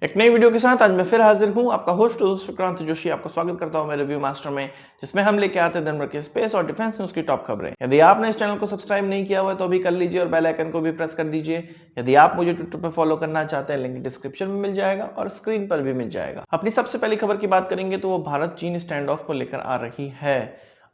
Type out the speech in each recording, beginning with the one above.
एक नई वीडियो के साथ आज मैं फिर हाजिर हूं। आपका होस्ट सुक्रांत जोशी आपका स्वागत करता हूं मेरे रिव्यू मास्टर में, जिसमें हम लेके आते हैं दिन भर के स्पेस और डिफेंस न्यूज की टॉप खबरें। यदि आपने इस चैनल को सब्सक्राइब नहीं किया हुआ है तो अभी कर लीजिए और बेल आइकन को भी प्रेस कर दीजिए। यदि आप मुझे ट्विटर पर फॉलो करना चाहते हैं, लिंक डिस्क्रिप्शन में मिल जाएगा और स्क्रीन पर भी मिल जाएगा। अपनी सबसे पहली खबर की बात करेंगे तो वो भारत चीन स्टैंड ऑफ को लेकर आ रही है।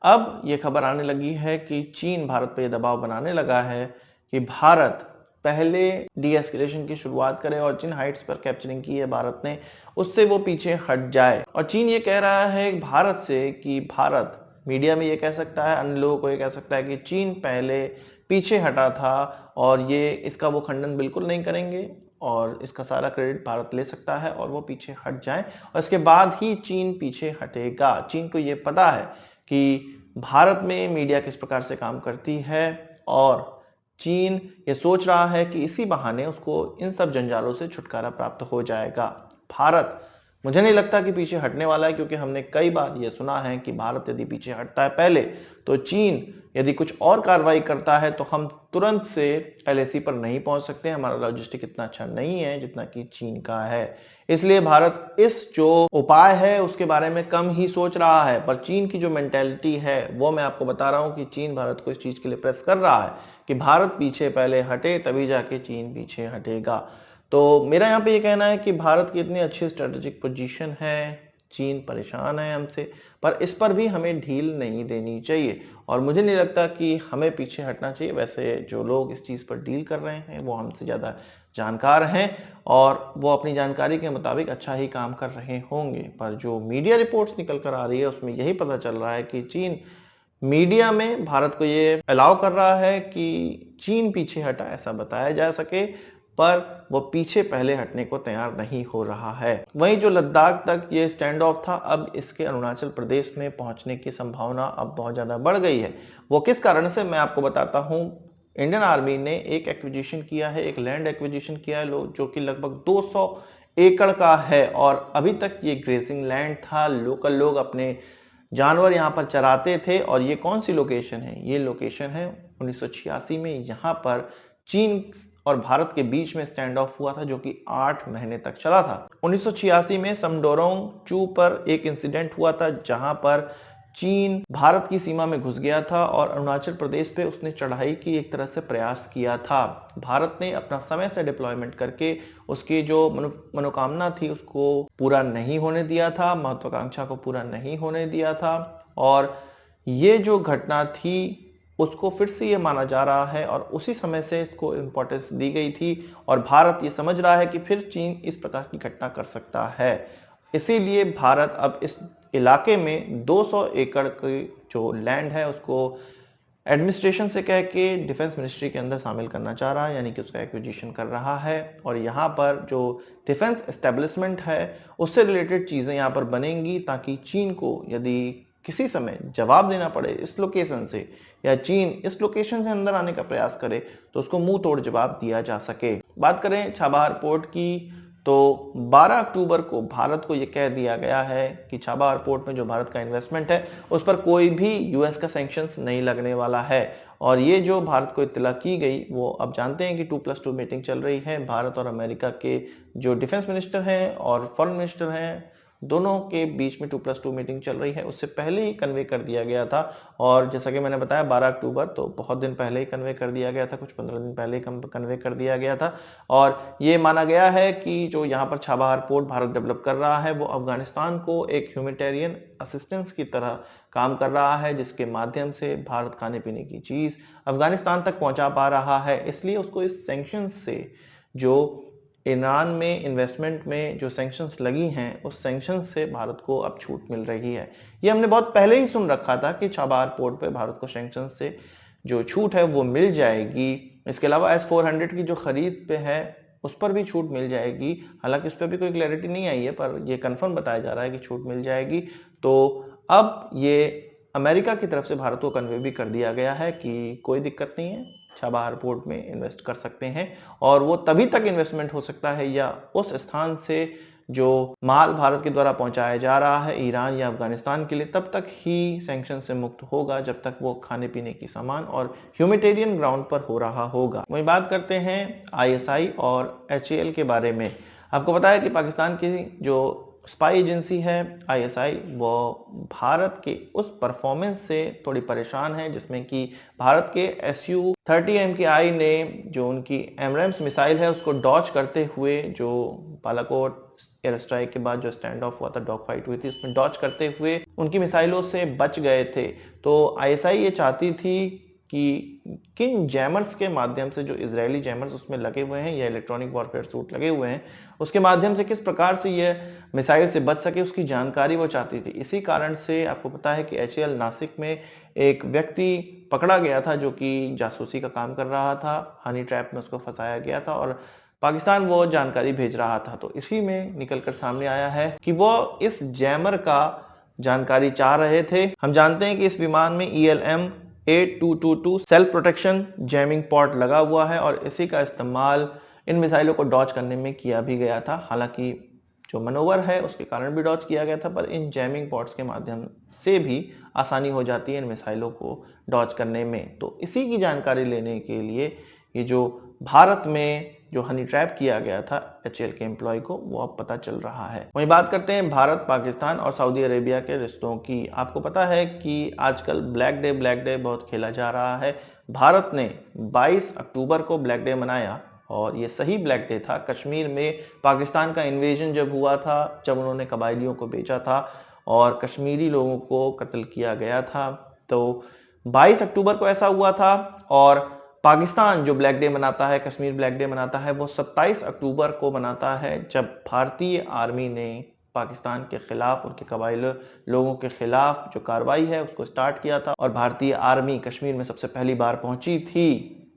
अब ये खबर आने लगी है कि चीन भारत पर यह दबाव बनाने लगा है कि भारत पहले डी-एस्केलेशन की शुरुआत करे और जिन हाइट्स पर कैप्चरिंग की है भारत ने, उससे वो पीछे हट जाए। और चीन ये कह रहा है भारत से कि भारत मीडिया में ये कह सकता है, अन्य लोगों को ये कह सकता है कि चीन पहले पीछे हटा था और ये इसका वो खंडन बिल्कुल नहीं करेंगे और इसका सारा क्रेडिट भारत ले सकता है और वो पीछे हट जाए और इसके बाद ही चीन पीछे हटेगा। चीन को ये पता है कि भारत में मीडिया किस प्रकार से काम करती है और चीन ये सोच रहा है कि इसी बहाने उसको इन सब जंजालों से छुटकारा प्राप्त हो जाएगा। भारत मुझे नहीं लगता कि पीछे हटने वाला है, क्योंकि हमने कई बार ये सुना है कि भारत यदि पीछे हटता है पहले तो चीन यदि कुछ और कार्रवाई करता है तो हम तुरंत से एलएसी पर नहीं पहुंच सकते। हमारा लॉजिस्टिक इतना अच्छा नहीं है जितना कि चीन का है, इसलिए भारत इस जो उपाय है उसके बारे में कम ही सोच रहा है। पर चीन की जो मेंटेलिटी है वो मैं आपको बता रहा हूं कि चीन भारत को इस चीज के लिए प्रेस कर रहा है कि भारत पीछे पहले हटे, तभी जाके चीन पीछे हटेगा। तो मेरा यहाँ पे ये कहना है कि भारत की इतनी अच्छी स्ट्रेटेजिक पोजीशन है, चीन परेशान है हमसे, पर इस पर भी हमें ढील नहीं देनी चाहिए और मुझे नहीं लगता कि हमें पीछे हटना चाहिए। वैसे जो लोग इस चीज़ पर डील कर रहे हैं वो हमसे ज़्यादा जानकार हैं और वो अपनी जानकारी के मुताबिक अच्छा ही काम कर रहे होंगे, पर जो मीडिया रिपोर्ट्स निकल कर आ रही है उसमें यही पता चल रहा है कि चीन मीडिया में भारत को ये अलाउ कर रहा है कि चीन पीछे हटा ऐसा बताया जा सके, पर वो पीछे पहले हटने को तैयार नहीं हो रहा है। वहीं जो लद्दाख तक ये स्टैंड ऑफ था, अब इसके अरुणाचल प्रदेश में पहुंचने की संभावना अब बहुत ज्यादा बढ़ गई है। वो किस कारण से मैं आपको बताता हूं। इंडियन आर्मी ने एक एक्विजिशन किया है, एक लैंड एक्विजिशन किया है जो कि लगभग 200 एकड़ का है और अभी तक ये ग्रेजिंग लैंड था। लोकल लोग अपने जानवर यहाँ पर चराते थे और ये कौन सी लोकेशन है? ये लोकेशन है 1986 में। यहाँ पर चीन और भारत के बीच में स्टैंड ऑफ हुआ था जो कि 8 महीने तक चला था। 1986 में समडोरोंग चू पर एक इंसिडेंट हुआ था जहां पर चीन भारत की सीमा में घुस गया था और अरुणाचल प्रदेश पे उसने चढ़ाई की एक तरह से प्रयास किया था। भारत ने अपना समय से डिप्लॉयमेंट करके उसकी जो मनोकामना थी उसको पूरा नहीं होने दिया था, महत्वाकांक्षा को पूरा नहीं होने दिया था और ये जो घटना थी उसको फिर से ये माना जा रहा है और उसी समय से इसको इम्पोर्टेंस दी गई थी और भारत ये समझ रहा है कि फिर चीन इस प्रकार की घटना कर सकता है। इसीलिए भारत अब इस इलाके में 200 एकड़ की जो लैंड है उसको एडमिनिस्ट्रेशन से कह के डिफेंस मिनिस्ट्री के अंदर शामिल करना चाह रहा है, यानी कि उसका एक्विजिशन कर रहा है और यहाँ पर जो डिफेंस एस्टेब्लिशमेंट है उससे रिलेटेड चीज़ें यहाँ पर बनेंगी ताकि चीन को यदि किसी समय जवाब देना पड़े इस लोकेशन से या चीन इस लोकेशन से अंदर आने का प्रयास करे तो उसको मुंह तोड़ जवाब दिया जा सके। बात करें चाबहार पोर्ट की तो 12 अक्टूबर को भारत को यह कह दिया गया है कि चाबहार पोर्ट में जो भारत का इन्वेस्टमेंट है उस पर कोई भी यूएस का सैंक्शंस नहीं लगने वाला है और ये जो भारत को इत्तला की गई वो अब जानते हैं कि 2+2 मीटिंग चल रही है। भारत और अमेरिका के जो डिफेंस मिनिस्टर हैं और फॉरेन मिनिस्टर हैं दोनों के बीच में 2+2 मीटिंग चल रही है, उससे पहले ही कन्वे कर दिया गया था और जैसा कि मैंने बताया 12 अक्टूबर तो बहुत दिन पहले ही कन्वे कर दिया गया था, कुछ 15 दिन पहले ही कन्वे कर दिया गया था और ये माना गया है कि जो यहाँ पर चाबहार पोर्ट भारत डेवलप कर रहा है वो अफगानिस्तान को एक ह्यूमैनिटेरियन असिस्टेंस की तरह काम कर रहा है, जिसके माध्यम से भारत खाने पीने की चीज़ अफगानिस्तान तक पहुंचा पा रहा है। इसलिए उसको इस सैंक्शंस से जो ईरान में इन्वेस्टमेंट में जो सैंक्शंस लगी हैं उस सैंक्शंस से भारत को अब छूट मिल रही है। ये हमने बहुत पहले ही सुन रखा था कि चाबहार पोर्ट पे भारत को सैंक्शंस से जो छूट है वो मिल जाएगी। इसके अलावा S-400 की जो खरीद पे है उस पर भी छूट मिल जाएगी, हालांकि उस पर भी कोई क्लैरिटी नहीं आई है पर यह कंफर्म बताया जा रहा है कि छूट मिल जाएगी। तो अब ये अमेरिका की तरफ से भारत को कन्वे भी कर दिया गया है कि कोई दिक्कत नहीं है, चाबहार पोर्ट में इन्वेस्ट कर सकते हैं और वो तभी तक इन्वेस्टमेंट हो सकता है या उस स्थान से जो माल भारत के द्वारा पहुंचाया जा रहा है ईरान या अफगानिस्तान के लिए तब तक ही सैंक्शन से मुक्त होगा जब तक वो खाने पीने की सामान और ह्यूमैनिटेरियन ग्राउंड पर हो रहा होगा। वही बात करते हैं ISI और HAL के बारे में। आपको पता है कि पाकिस्तान की जो स्पाई एजेंसी है आईएसआई, वो भारत के उस परफॉर्मेंस से थोड़ी परेशान है, जिसमें कि भारत के SU-30 MKI ने जो उनकी एमरेम्स मिसाइल है उसको डॉच करते हुए, जो बालाकोट एयर स्ट्राइक के बाद जो स्टैंड ऑफ हुआ था, डॉग फाइट हुई थी, उसमें डॉच करते हुए उनकी मिसाइलों से बच गए थे। तो आईएसआई ये चाहती थी कि किन जैमर्स के माध्यम से, जो इजरायली जैमर्स उसमें लगे हुए हैं या इलेक्ट्रॉनिक वॉरफेयर सूट लगे हुए हैं, उसके माध्यम से किस प्रकार से ये मिसाइल से बच सके, उसकी जानकारी वो चाहती थी। इसी कारण से आपको पता है कि HAL नासिक में एक व्यक्ति पकड़ा गया था जो कि जासूसी का काम कर रहा था, हनी ट्रैप में उसको फंसाया गया था और पाकिस्तान वो जानकारी भेज रहा था। तो इसी में निकलकर सामने आया है कि वो इस जैमर का जानकारी चाह रहे थे। हम जानते हैं कि इस विमान में ELM-8222 self protection jamming pot लगा हुआ है और इसी का इस्तेमाल इन मिसाइलों को डॉच करने में किया भी गया था। हालांकि जो मनोवर है उसके कारण भी डॉच किया गया था, पर इन जैमिंग पॉट्स के माध्यम से भी आसानी हो जाती है इन मिसाइलों को डॉच करने में। तो इसी की जानकारी लेने के लिए ये जो भारत में जो हनी ट्रैप किया गया था HAL के एम्प्लॉय को, वो अब पता चल रहा है। वहीं बात करते हैं भारत, पाकिस्तान और सऊदी अरेबिया के रिश्तों की। आपको पता है कि आजकल ब्लैक डे बहुत खेला जा रहा है। भारत ने 22 अक्टूबर को ब्लैक डे मनाया और ये सही ब्लैक डे था। कश्मीर में पाकिस्तान का इन्वेजन जब हुआ था, जब उन्होंने कबायलियों को बेचा था और कश्मीरी लोगों को कत्ल किया गया था, तो 22 अक्टूबर को ऐसा हुआ था। और पाकिस्तान जो ब्लैक डे मनाता है, कश्मीर ब्लैक डे मनाता है, वो 27 अक्टूबर को मनाता है, जब भारतीय आर्मी ने पाकिस्तान के खिलाफ, उनके कबाइली लोगों के खिलाफ जो कार्रवाई है उसको स्टार्ट किया था और भारतीय आर्मी कश्मीर में सबसे पहली बार पहुंची थी।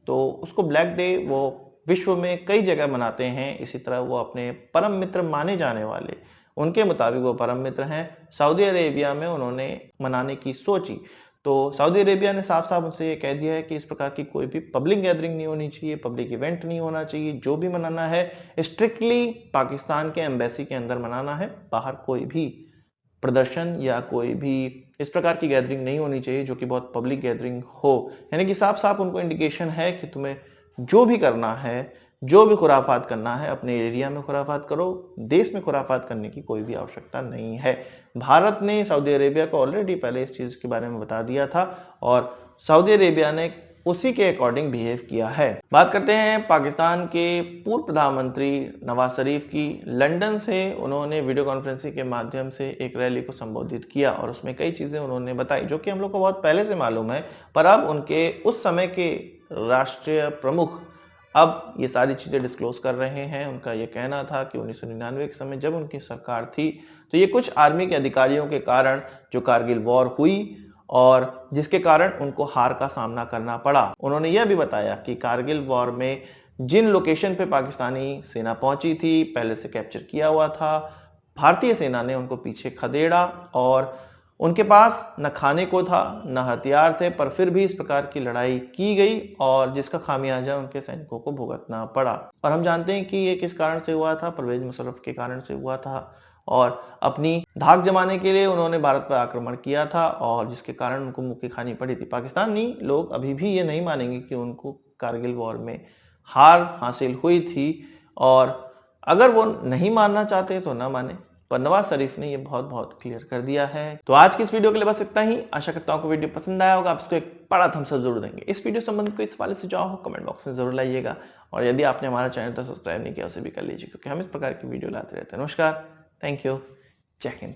तो उसको ब्लैक डे वो विश्व में कई जगह मनाते हैं। इसी तरह वो अपने परम मित्र माने जाने वाले, उनके मुताबिक वो परम मित्र हैं, सऊदी अरेबिया में उन्होंने मनाने की सोची। तो सऊदी अरेबिया ने साफ साफ उनसे ये कह दिया है कि इस प्रकार की कोई भी पब्लिक गैदरिंग नहीं होनी चाहिए, पब्लिक इवेंट नहीं होना चाहिए। जो भी मनाना है स्ट्रिक्टली पाकिस्तान के एम्बेसी के अंदर मनाना है, बाहर कोई भी प्रदर्शन या कोई भी इस प्रकार की गैदरिंग नहीं होनी चाहिए जो कि बहुत पब्लिक गैदरिंग हो। यानी कि साफ साफ उनको इंडिकेशन है कि तुम्हें जो भी करना है, जो भी खुराफात करना है, अपने एरिया में खुराफात करो, देश में खुराफात करने की कोई भी आवश्यकता नहीं है। भारत ने सऊदी अरेबिया को ऑलरेडी पहले इस चीज के बारे में बता दिया था और सऊदी अरेबिया ने उसी के अकॉर्डिंग बिहेव किया है। बात करते हैं पाकिस्तान के पूर्व प्रधानमंत्री नवाज शरीफ की। लंदन से उन्होंने वीडियो कॉन्फ्रेंसिंग के माध्यम से एक रैली को संबोधित किया और उसमें कई चीजें उन्होंने बताई जो कि हम लोग को बहुत पहले से मालूम है, पर अब उनके उस समय के राष्ट्रीय प्रमुख अब ये सारी चीजें डिस्क्लोज कर रहे हैं। उनका ये कहना था कि 1999 के समय जब उनकी सरकार थी, तो ये कुछ आर्मी के अधिकारियों के कारण जो कारगिल वॉर हुई और जिसके कारण उनको हार का सामना करना पड़ा। उन्होंने यह भी बताया कि कारगिल वॉर में जिन लोकेशन पे पाकिस्तानी सेना पहुंची थी, पहले से कैप्चर किया हुआ था, भारतीय सेना ने उनको पीछे खदेड़ा और उनके पास न खाने को था न हथियार थे, पर फिर भी इस प्रकार की लड़ाई की गई और जिसका खामियाजा उनके सैनिकों को भुगतना पड़ा। और हम जानते हैं कि ये किस कारण से हुआ था, परवेज मुशर्रफ के कारण से हुआ था और अपनी धाक जमाने के लिए उन्होंने भारत पर आक्रमण किया था और जिसके कारण उनको मुक्की खानी पड़ी थी। पाकिस्तानी लोग अभी भी ये नहीं मानेंगे कि उनको कारगिल वॉर में हार हासिल हुई थी और अगर वो नहीं मानना चाहते तो ना माने, पर नवाज शरीफ ने ये बहुत क्लियर कर दिया है। तो आज की इस वीडियो के लिए बस इतना ही। आशा करता हूं आपको वीडियो पसंद आया होगा, आप इसको एक बड़ा थम्स अप जरूर देंगे। इस वीडियो संबंधित कोई सवाल से जाओ हो कमेंट बॉक्स में जरूर लाइएगा और यदि आपने हमारा चैनल तो सब्सक्राइब नहीं किया उसे भी कर लीजिए, क्योंकि हम इस प्रकार की वीडियो लाते रहते हैं। नमस्कार, थैंक यू, जय हिंद।